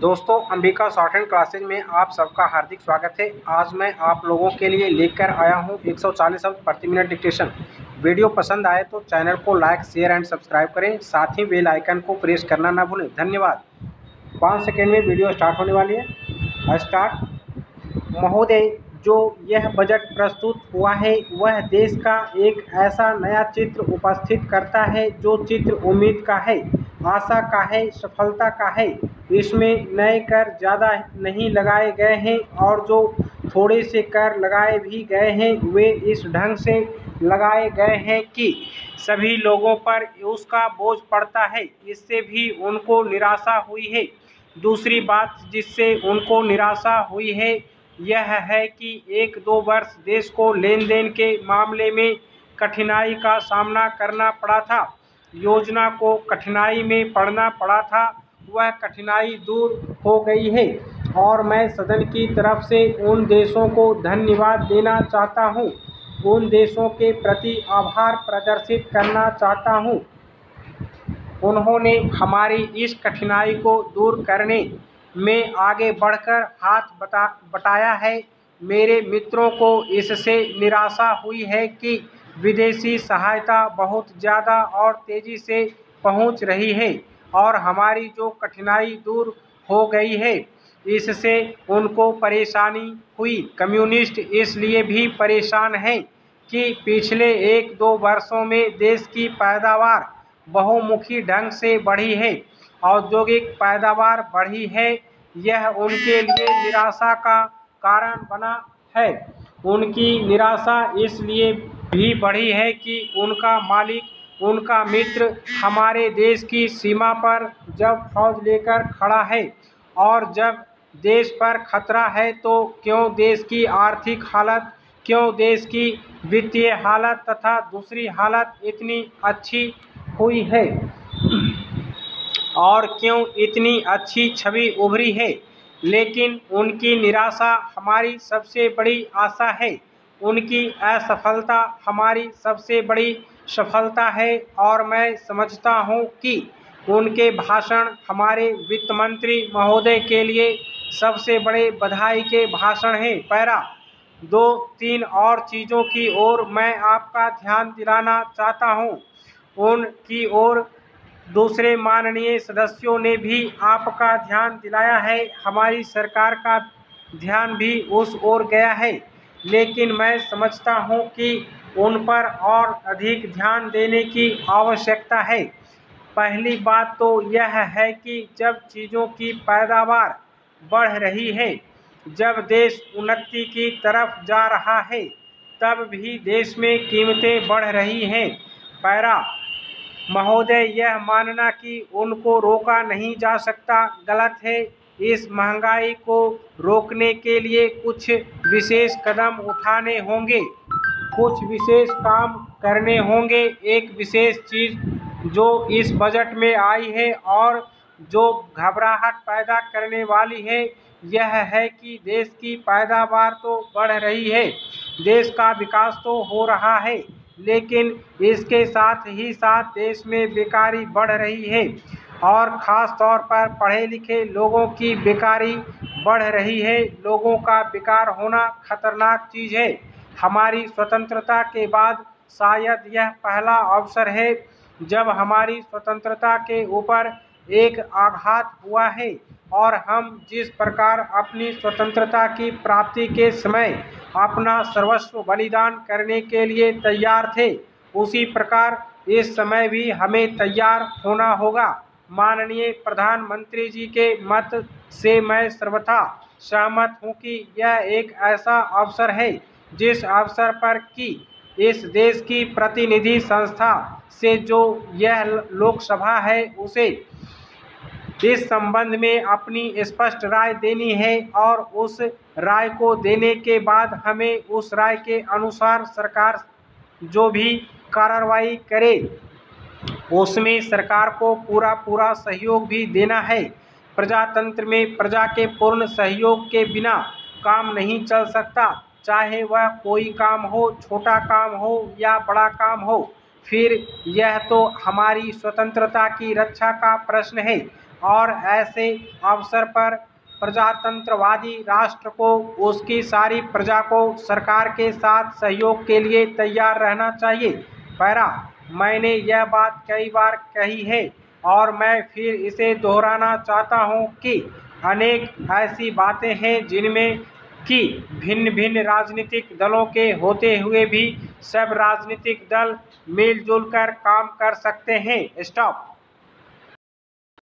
दोस्तों, Ambika short hand classes में आप सबका हार्दिक स्वागत है। आज मैं आप लोगों के लिए लेकर आया हूं 140 शब्द प्रति मिनट डिक्टेशन। वीडियो पसंद आए तो चैनल को लाइक, शेयर एंड सब्सक्राइब करें। साथ ही बेल आइकन को प्रेस करना ना भूलें। धन्यवाद। 5 सेकेंड में वीडियो स्टार्ट होने वाली है। स्टार्ट। महोदय, जो यह बजट प्रस्तुत हुआ है वह देश का एक ऐसा नया चित्र उपस्थित करता है जो चित्र उम्मीद का है, आशा का है, सफलता का है। इसमें नए कर ज़्यादा नहीं लगाए गए हैं और जो थोड़े से कर लगाए भी गए हैं वे इस ढंग से लगाए गए हैं कि सभी लोगों पर उसका बोझ पड़ता है। इससे भी उनको निराशा हुई है। दूसरी बात जिससे उनको निराशा हुई है यह है कि 1-2 वर्ष देश को लेन देन के मामले में कठिनाई का सामना करना पड़ा था। योजना को कठिनाई में पड़ना पड़ा था, वह कठिनाई दूर हो गई है और मैं सदन की तरफ से उन देशों को धन्यवाद देना चाहता हूं, उन देशों के प्रति आभार प्रदर्शित करना चाहता हूं। उन्होंने हमारी इस कठिनाई को दूर करने में आगे बढ़कर हाथ बटाया है। मेरे मित्रों को इससे निराशा हुई है कि विदेशी सहायता बहुत ज़्यादा और तेज़ी से पहुंच रही है और हमारी जो कठिनाई दूर हो गई है इससे उनको परेशानी हुई। कम्युनिस्ट इसलिए भी परेशान हैं कि पिछले 1-2 वर्षों में देश की पैदावार बहुमुखी ढंग से बढ़ी है, औद्योगिक पैदावार बढ़ी है। यह उनके लिए निराशा का कारण बना है। उनकी निराशा इसलिए भी बढ़ी है कि उनका मालिक, उनका मित्र हमारे देश की सीमा पर जब फौज लेकर खड़ा है और जब देश पर खतरा है तो क्यों देश की आर्थिक हालत, क्यों देश की वित्तीय हालत तथा दूसरी हालत इतनी अच्छी हुई है और क्यों इतनी अच्छी छवि उभरी है। लेकिन उनकी निराशा हमारी सबसे बड़ी आशा है, उनकी असफलता हमारी सबसे बड़ी सफलता है और मैं समझता हूं कि उनके भाषण हमारे वित्त मंत्री महोदय के लिए सबसे बड़े बधाई के भाषण हैं। पैरा 2-3 और चीज़ों की ओर मैं आपका ध्यान दिलाना चाहता हूं। उनकी ओर दूसरे माननीय सदस्यों ने भी आपका ध्यान दिलाया है, हमारी सरकार का ध्यान भी उस ओर गया है, लेकिन मैं समझता हूं कि उन पर और अधिक ध्यान देने की आवश्यकता है। पहली बात तो यह है कि जब चीज़ों की पैदावार बढ़ रही है, जब देश उन्नति की तरफ जा रहा है, तब भी देश में कीमतें बढ़ रही हैं। पैरा महोदय, यह मानना कि उनको रोका नहीं जा सकता गलत है। इस महंगाई को रोकने के लिए कुछ विशेष कदम उठाने होंगे, कुछ विशेष काम करने होंगे। एक विशेष चीज़ जो इस बजट में आई है और जो घबराहट पैदा करने वाली है यह है कि देश की पैदावार तो बढ़ रही है, देश का विकास तो हो रहा है, लेकिन इसके साथ ही साथ देश में बेकारी बढ़ रही है और ख़ास तौर पर पढ़े लिखे लोगों की बेकारी बढ़ रही है। लोगों का बेकार होना खतरनाक चीज़ है। हमारी स्वतंत्रता के बाद शायद यह पहला अवसर है जब हमारी स्वतंत्रता के ऊपर एक आघात हुआ है और हम जिस प्रकार अपनी स्वतंत्रता की प्राप्ति के समय अपना सर्वस्व बलिदान करने के लिए तैयार थे, उसी प्रकार इस समय भी हमें तैयार होना होगा। माननीय प्रधानमंत्री जी के मत से मैं सर्वथा सहमत हूं कि यह एक ऐसा अवसर है जिस अवसर पर कि इस देश की प्रतिनिधि संस्था से जो यह लोकसभा है उसे इस संबंध में अपनी स्पष्ट राय देनी है और उस राय को देने के बाद हमें उस राय के अनुसार सरकार जो भी कार्रवाई करे उसमें सरकार को पूरा सहयोग भी देना है। प्रजातंत्र में प्रजा के पूर्ण सहयोग के बिना काम नहीं चल सकता, चाहे वह कोई काम हो, छोटा काम हो या बड़ा काम हो। फिर यह तो हमारी स्वतंत्रता की रक्षा का प्रश्न है। और ऐसे अवसर पर प्रजातंत्रवादी राष्ट्र को उसकी सारी प्रजा को सरकार के साथ सहयोग के लिए तैयार रहना चाहिए। पैरा, मैंने यह बात कई बार कही है और मैं फिर इसे दोहराना चाहता हूँ कि अनेक ऐसी बातें हैं जिनमें कि भिन्न भिन्न राजनीतिक दलों के होते हुए भी सब राजनीतिक दल मिलजुल कर काम कर सकते हैं। स्टॉप।